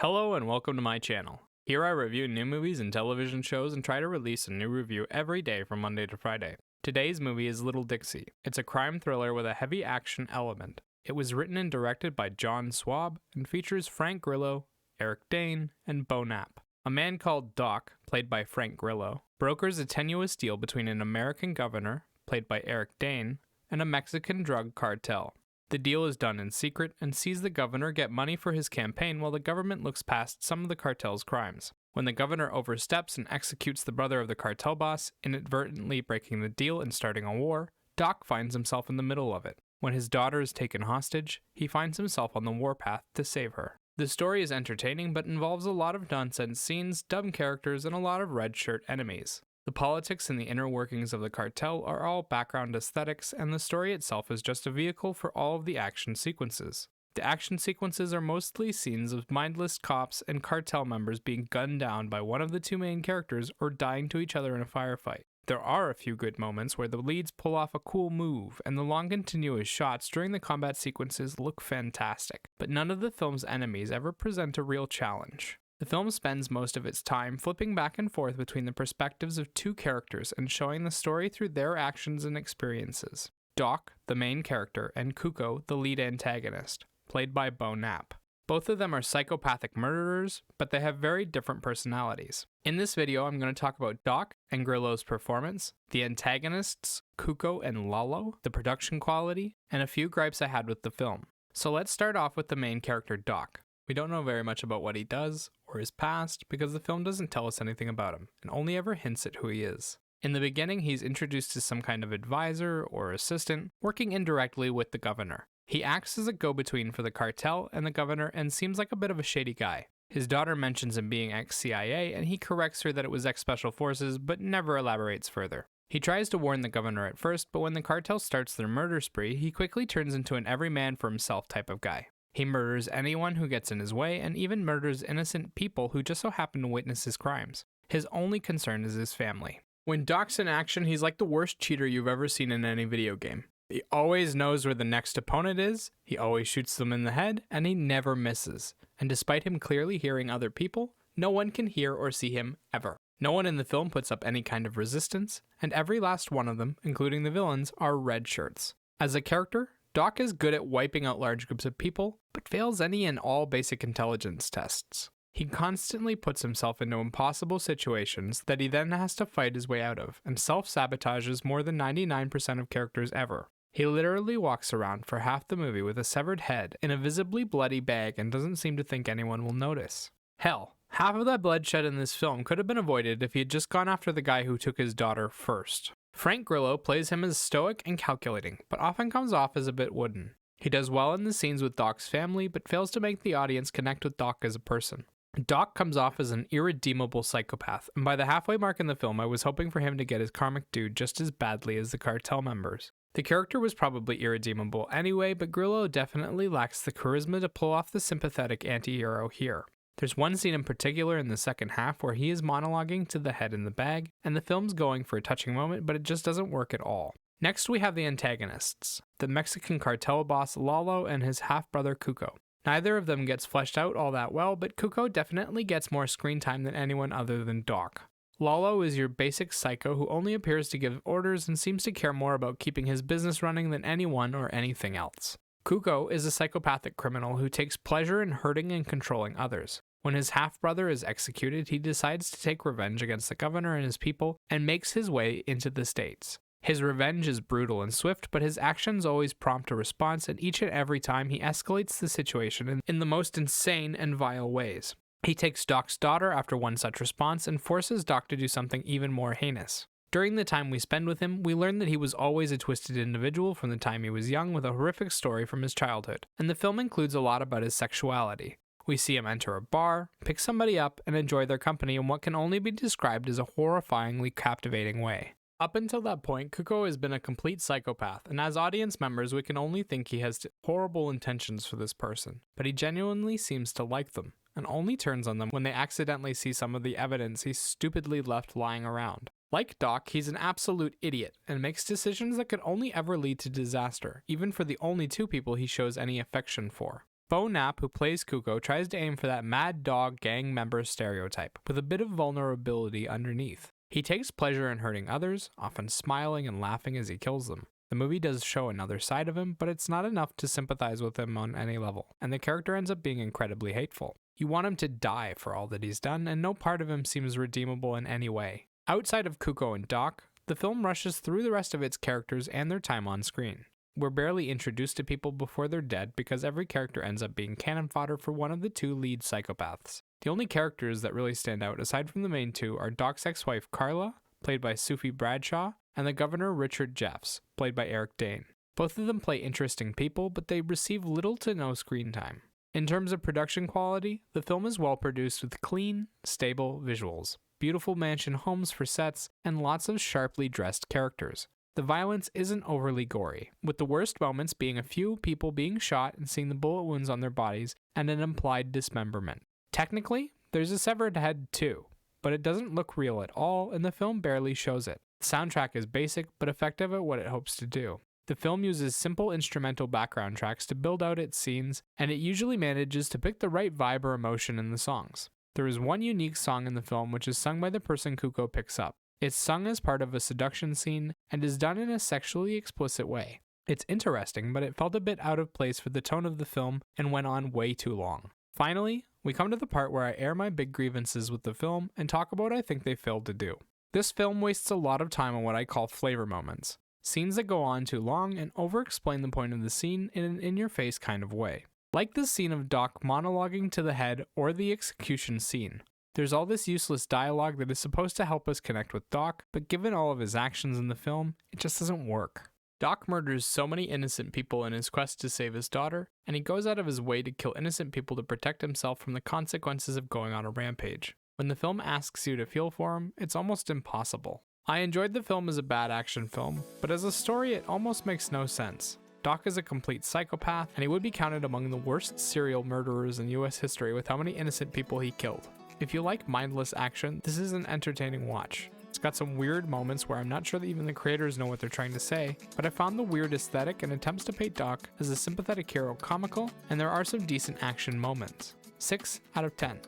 Hello and welcome to my channel. Here I review new movies and television shows and try to release a new review every day from Monday to Friday. Today's movie is Little Dixie. It's a crime thriller with a heavy action element. It was written and directed by John Swab and features Frank Grillo, Eric Dane, and Bo Knapp. A man called Doc, played by Frank Grillo, brokers a tenuous deal between an American governor, played by Eric Dane, and a Mexican drug cartel. The deal is done in secret and sees the governor get money for his campaign while the government looks past some of the cartel's crimes. When the governor oversteps and executes the brother of the cartel boss, inadvertently breaking the deal and starting a war, Doc finds himself in the middle of it. When his daughter is taken hostage, he finds himself on the warpath to save her. The story is entertaining but involves a lot of nonsense scenes, dumb characters, and a lot of red shirt enemies. The politics and the inner workings of the cartel are all background aesthetics, and the story itself is just a vehicle for all of the action sequences. The action sequences are mostly scenes of mindless cops and cartel members being gunned down by one of the two main characters or dying to each other in a firefight. There are a few good moments where the leads pull off a cool move, and the long continuous shots during the combat sequences look fantastic, but none of the film's enemies ever present a real challenge. The film spends most of its time flipping back and forth between the perspectives of two characters and showing the story through their actions and experiences. Doc, the main character, and Cuco, the lead antagonist, played by Bo Knapp. Both of them are psychopathic murderers, but they have very different personalities. In this video, I'm going to talk about Doc and Grillo's performance, the antagonists, Cuco and Lalo, the production quality, and a few gripes I had with the film. So let's start off with the main character, Doc. We don't know very much about what he does or his past because the film doesn't tell us anything about him and only ever hints at who he is. In the beginning, he's introduced as some kind of advisor or assistant working indirectly with the governor. He acts as a go-between for the cartel and the governor and seems like a bit of a shady guy. His daughter mentions him being ex-CIA and he corrects her that it was ex-Special Forces but never elaborates further. He tries to warn the governor at first, but when the cartel starts their murder spree, he quickly turns into an every man for himself type of guy. He murders anyone who gets in his way and even murders innocent people who just so happen to witness his crimes. His only concern is his family. When Doc's in action, he's like the worst cheater you've ever seen in any video game. He always knows where the next opponent is, he always shoots them in the head, and he never misses. And despite him clearly hearing other people, no one can hear or see him ever. No one in the film puts up any kind of resistance, and every last one of them, including the villains, are red shirts. As a character, Doc is good at wiping out large groups of people, but fails any and all basic intelligence tests. He constantly puts himself into impossible situations that he then has to fight his way out of, and self-sabotages more than 99% of characters ever. He literally walks around for half the movie with a severed head in a visibly bloody bag and doesn't seem to think anyone will notice. Hell, half of that bloodshed in this film could have been avoided if he had just gone after the guy who took his daughter first. Frank Grillo plays him as stoic and calculating, but often comes off as a bit wooden. He does well in the scenes with Doc's family, but fails to make the audience connect with Doc as a person. Doc comes off as an irredeemable psychopath, and by the halfway mark in the film I was hoping for him to get his karmic due just as badly as the cartel members. The character was probably irredeemable anyway, but Grillo definitely lacks the charisma to pull off the sympathetic anti-hero here. There's one scene in particular in the second half where he is monologuing to the head in the bag, and the film's going for a touching moment, but it just doesn't work at all. Next we have the antagonists, the Mexican cartel boss Lalo and his half-brother Cuco. Neither of them gets fleshed out all that well, but Cuco definitely gets more screen time than anyone other than Doc. Lalo is your basic psycho who only appears to give orders and seems to care more about keeping his business running than anyone or anything else. Cuco is a psychopathic criminal who takes pleasure in hurting and controlling others. When his half-brother is executed, he decides to take revenge against the governor and his people and makes his way into the States. His revenge is brutal and swift, but his actions always prompt a response, and each and every time he escalates the situation in the most insane and vile ways. He takes Doc's daughter after one such response and forces Doc to do something even more heinous. During the time we spend with him, we learn that he was always a twisted individual from the time he was young with a horrific story from his childhood, and the film includes a lot about his sexuality. We see him enter a bar, pick somebody up, and enjoy their company in what can only be described as a horrifyingly captivating way. Up until that point, Cuco has been a complete psychopath, and as audience members we can only think he has horrible intentions for this person, but he genuinely seems to like them, and only turns on them when they accidentally see some of the evidence he stupidly left lying around. Like Doc, he's an absolute idiot, and makes decisions that could only ever lead to disaster, even for the only two people he shows any affection for. Bo Knapp, who plays Kuko, tries to aim for that mad dog gang member stereotype, with a bit of vulnerability underneath. He takes pleasure in hurting others, often smiling and laughing as he kills them. The movie does show another side of him, but it's not enough to sympathize with him on any level, and the character ends up being incredibly hateful. You want him to die for all that he's done, and no part of him seems redeemable in any way. Outside of Kuko and Doc, the film rushes through the rest of its characters and their time on screen. We're barely introduced to people before they're dead because every character ends up being cannon fodder for one of the two lead psychopaths. The only characters that really stand out aside from the main two are Doc's ex-wife Carla, played by Sufi Bradshaw, and the governor Richard Jeffs, played by Eric Dane. Both of them play interesting people, but they receive little to no screen time. In terms of production quality, the film is well produced with clean, stable visuals, beautiful mansion homes for sets, and lots of sharply dressed characters. The violence isn't overly gory, with the worst moments being a few people being shot and seeing the bullet wounds on their bodies and an implied dismemberment. Technically, there's a severed head too, but it doesn't look real at all and the film barely shows it. The soundtrack is basic but effective at what it hopes to do. The film uses simple instrumental background tracks to build out its scenes, and it usually manages to pick the right vibe or emotion in the songs. There is one unique song in the film which is sung by the person Kuko picks up. It's sung as part of a seduction scene and is done in a sexually explicit way. It's interesting, but it felt a bit out of place for the tone of the film and went on way too long. Finally, we come to the part where I air my big grievances with the film and talk about what I think they failed to do. This film wastes a lot of time on what I call flavor moments. Scenes that go on too long and over-explain the point of the scene in an in-your-face kind of way. Like the scene of Doc monologuing to the head or the execution scene. There's all this useless dialogue that is supposed to help us connect with Doc, but given all of his actions in the film, it just doesn't work. Doc murders so many innocent people in his quest to save his daughter, and he goes out of his way to kill innocent people to protect himself from the consequences of going on a rampage. When the film asks you to feel for him, it's almost impossible. I enjoyed the film as a bad action film, but as a story it almost makes no sense. Doc is a complete psychopath, and he would be counted among the worst serial murderers in US history with how many innocent people he killed. If you like mindless action, this is an entertaining watch. It's got some weird moments where I'm not sure that even the creators know what they're trying to say, but I found the weird aesthetic and attempts to paint Doc as a sympathetic hero comical, and there are some decent action moments. 6 out of 10.